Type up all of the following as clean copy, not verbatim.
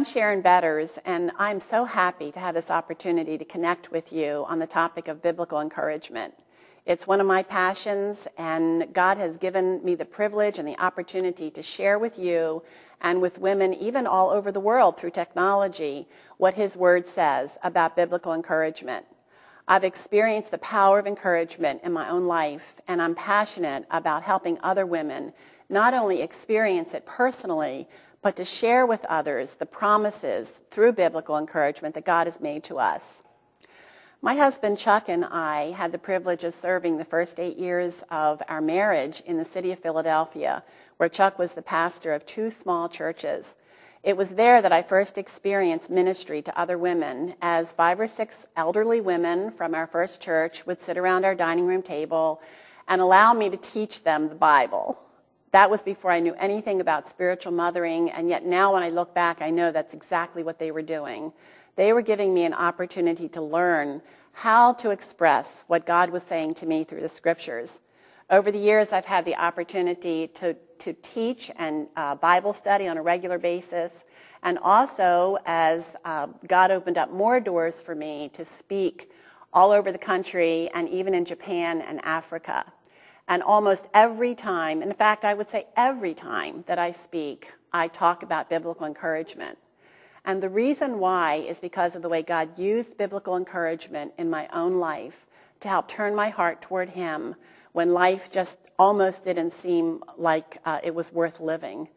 I'm Sharon Betters, and I'm so happy to have this opportunity to connect with you on the topic of biblical encouragement. It's one of my passions, and God has given me the privilege and the opportunity to share with you and with women even all over the world through technology what His Word says about biblical encouragement. I've experienced the power of encouragement in my own life, and I'm passionate about helping other women not only experience it personally, but to share with others the promises through biblical encouragement that God has made to us. My husband Chuck and I had the privilege of serving the first 8 years of our marriage in the city of Philadelphia, where Chuck was the pastor of 2 small churches. It was there that I first experienced ministry to other women, as 5 or 6 elderly women from our first church would sit around our dining room table and allow me to teach them the Bible. That was before I knew anything about spiritual mothering, and yet now when I look back, I know that's exactly what they were doing. They were giving me an opportunity to learn how to express what God was saying to me through the Scriptures. Over the years, I've had the opportunity to teach and Bible study on a regular basis, and also as God opened up more doors for me to speak all over the country and even in Japan and Africa. And almost every time, in fact, I would say every time that I speak, I talk about biblical encouragement. And the reason why is because of the way God used biblical encouragement in my own life to help turn my heart toward Him when life just almost didn't seem like it was worth living.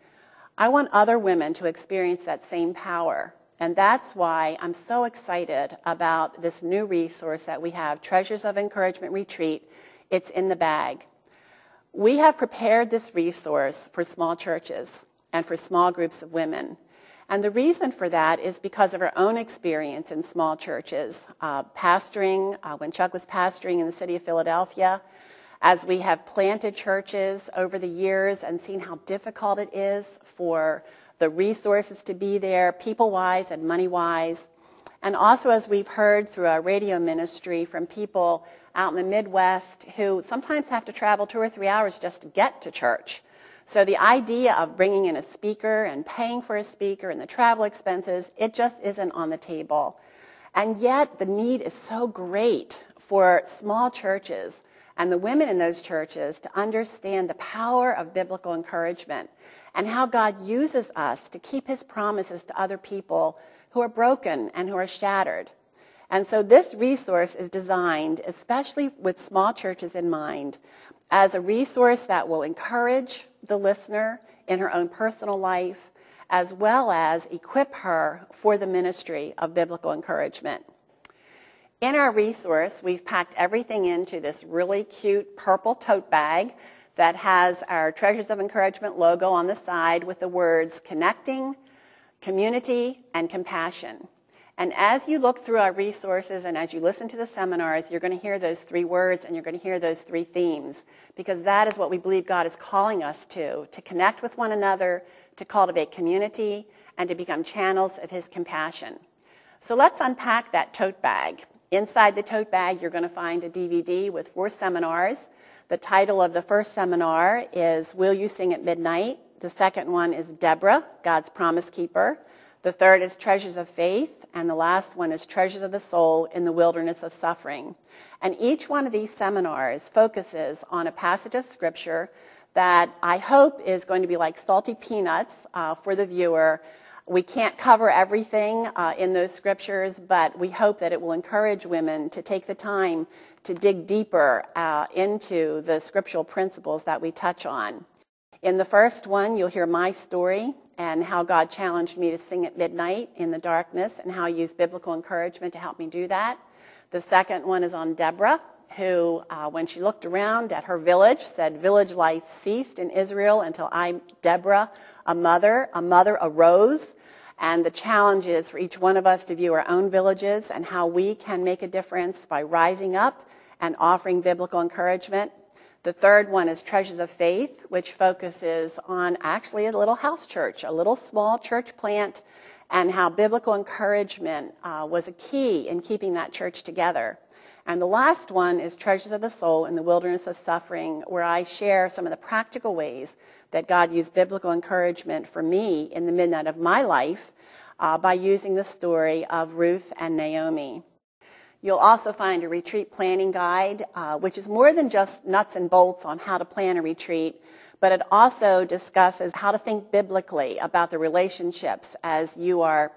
I want other women to experience that same power. And that's why I'm so excited about this new resource that we have, Treasures of Encouragement Retreat. It's in the bag. We have prepared this resource for small churches and for small groups of women. And the reason for that is because of our own experience in small churches. Pastoring, when Chuck was pastoring in the city of Philadelphia, as we have planted churches over the years and seen how difficult it is for the resources to be there, people-wise and money-wise. And also as we've heard through our radio ministry from people out in the Midwest who sometimes have to travel 2 or 3 hours just to get to church. So the idea of bringing in a speaker and paying for a speaker and the travel expenses, it just isn't on the table. And yet the need is so great for small churches and the women in those churches to understand the power of biblical encouragement and how God uses us to keep His promises to other people who are broken and who are shattered. And so this resource is designed, especially with small churches in mind, as a resource that will encourage the listener in her own personal life, as well as equip her for the ministry of biblical encouragement. In our resource, we've packed everything into this really cute purple tote bag that has our Treasures of Encouragement logo on the side with the words connecting, community, and compassion. And as you look through our resources and as you listen to the seminars, you're going to hear those 3 words and you're going to hear those 3 themes, because that is what we believe God is calling us to connect with one another, to cultivate community, and to become channels of His compassion. So let's unpack that tote bag. Inside the tote bag, you're going to find a DVD with 4 seminars. The title of the first seminar is Will You Sing at Midnight? The second one is Deborah, God's Promise Keeper. The third is Treasures of Faith, and the last one is Treasures of the Soul in the Wilderness of Suffering. And each one of these seminars focuses on a passage of Scripture that I hope is going to be like salty peanuts for the viewer. We can't cover everything in those Scriptures, but we hope that it will encourage women to take the time to dig deeper into the scriptural principles that we touch on. In the first one, you'll hear my story and how God challenged me to sing at midnight in the darkness and how He used biblical encouragement to help me do that. The second one is on Deborah, who, when she looked around at her village, said, "Village life ceased in Israel until I, Deborah, a mother arose." And the challenge is for each one of us to view our own villages and how we can make a difference by rising up and offering biblical encouragement. The third one is Treasures of Faith, which focuses on actually a little house church, a little small church plant, and how biblical encouragement was a key in keeping that church together. And the last one is Treasures of the Soul in the Wilderness of Suffering, where I share some of the practical ways that God used biblical encouragement for me in the midnight of my life by using the story of Ruth and Naomi. You'll also find a retreat planning guide, which is more than just nuts and bolts on how to plan a retreat, but it also discusses how to think biblically about the relationships as you are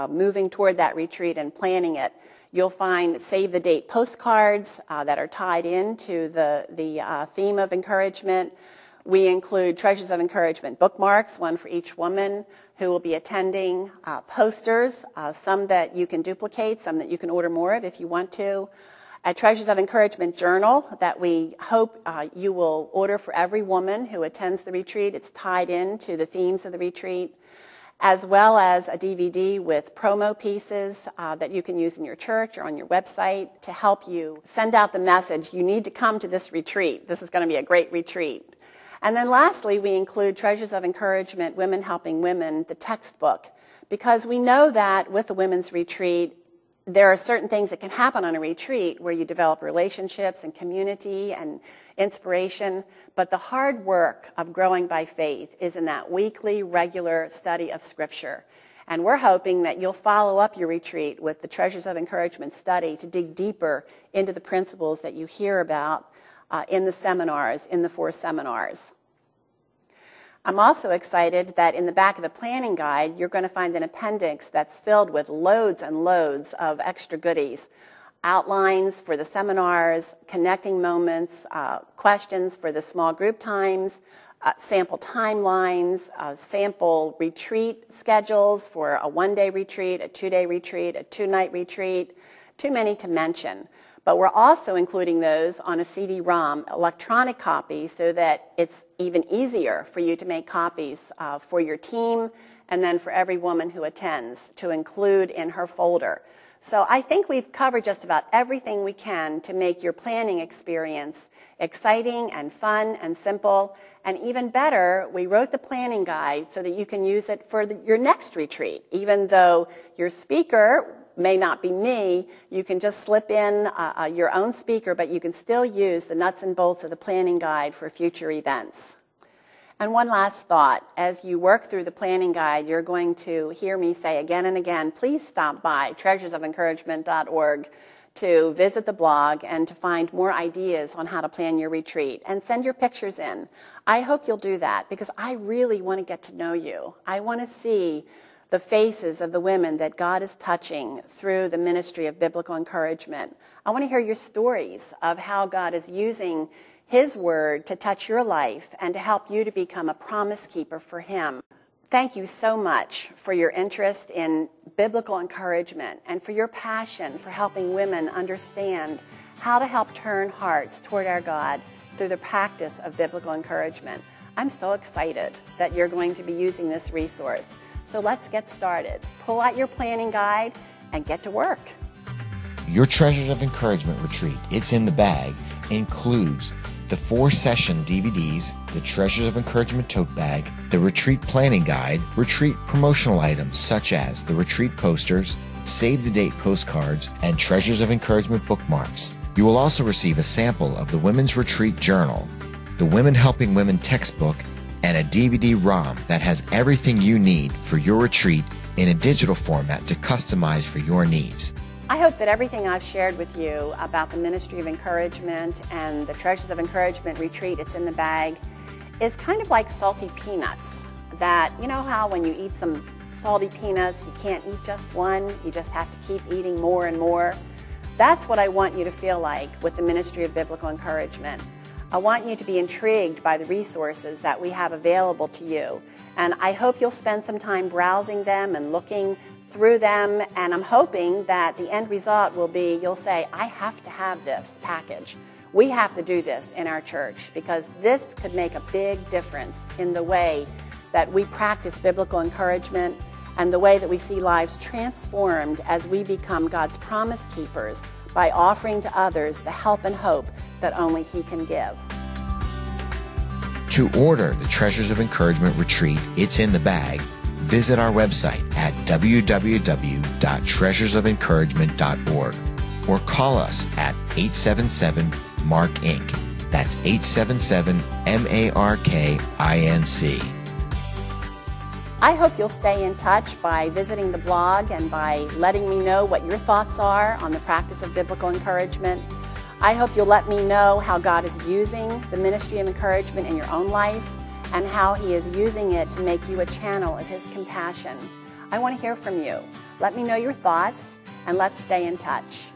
moving toward that retreat and planning it. You'll find save-the-date postcards that are tied into the theme of encouragement. We include Treasures of Encouragement bookmarks, one for each woman who will be attending, posters, some that you can duplicate, some that you can order more of if you want to, a Treasures of Encouragement journal that we hope you will order for every woman who attends the retreat. It's tied into the themes of the retreat, as well as a DVD with promo pieces that you can use in your church or on your website to help you send out the message, you need to come to this retreat. This is going to be a great retreat. And then lastly, we include Treasures of Encouragement, Women Helping Women, the textbook, because we know that with the women's retreat, there are certain things that can happen on a retreat where you develop relationships and community and inspiration, but the hard work of growing by faith is in that weekly, regular study of Scripture. And we're hoping that you'll follow up your retreat with the Treasures of Encouragement study to dig deeper into the principles that you hear about in the seminars, in the 4 seminars. I'm also excited that in the back of the planning guide, you're going to find an appendix that's filled with loads and loads of extra goodies. Outlines for the seminars, connecting moments, questions for the small group times, sample timelines, sample retreat schedules for a 1-day retreat, a 2-day retreat, a 2-night retreat, too many to mention. But we're also including those on a CD-ROM, electronic copy, so that it's even easier for you to make copies for your team and then for every woman who attends to include in her folder. So I think we've covered just about everything we can to make your planning experience exciting and fun and simple. And even better, we wrote the planning guide so that you can use it for your next retreat. Even though your speaker may not be me, you can just slip in your own speaker, but you can still use the nuts and bolts of the planning guide for future events. And one last thought, as you work through the planning guide, you're going to hear me say again and again, please stop by treasuresoфencouragement.org to visit the blog and to find more ideas on how to plan your retreat, and send your pictures in. I hope you'll do that because I really want to get to know you. I want to see the faces of the women that God is touching through the ministry of biblical encouragement. I want to hear your stories of how God is using His Word to touch your life and to help you to become a promise keeper for Him. Thank you so much for your interest in biblical encouragement and for your passion for helping women understand how to help turn hearts toward our God through the practice of biblical encouragement. I'm so excited that you're going to be using this resource. So let's get started. Pull out your planning guide and get to work. Your Treasures of Encouragement retreat, It's in the Bag, includes the 4-session DVDs, the Treasures of Encouragement tote bag, the retreat planning guide, retreat promotional items such as the retreat posters, save-the-date postcards, and Treasures of Encouragement bookmarks. You will also receive a sample of the Women's Retreat Journal, the Women Helping Women textbook, and a DVD-ROM that has everything you need for your retreat in a digital format to customize for your needs. I hope that everything I've shared with you about the Ministry of Encouragement and the Treasures of Encouragement retreat, It's in the Bag, is kind of like salty peanuts. That, you know how when you eat some salty peanuts, you can't eat just one, you just have to keep eating more and more? That's what I want you to feel like with the Ministry of Biblical Encouragement. I want you to be intrigued by the resources that we have available to you. And I hope you'll spend some time browsing them and looking through them. And I'm hoping that the end result will be you'll say, I have to have this package. We have to do this in our church because this could make a big difference in the way that we practice biblical encouragement and the way that we see lives transformed as we become God's promise keepers by offering to others the help and hope that only He can give. To order the Treasures of Encouragement retreat, It's in the Bag, visit our website at www.treasuresofencouragement.org or call us at 877-MARK-INC. That's 877-MARK-INC. I hope you'll stay in touch by visiting the blog and by letting me know what your thoughts are on the practice of biblical encouragement. I hope you'll let me know how God is using the ministry of encouragement in your own life and how He is using it to make you a channel of His compassion. I want to hear from you. Let me know your thoughts, and let's stay in touch.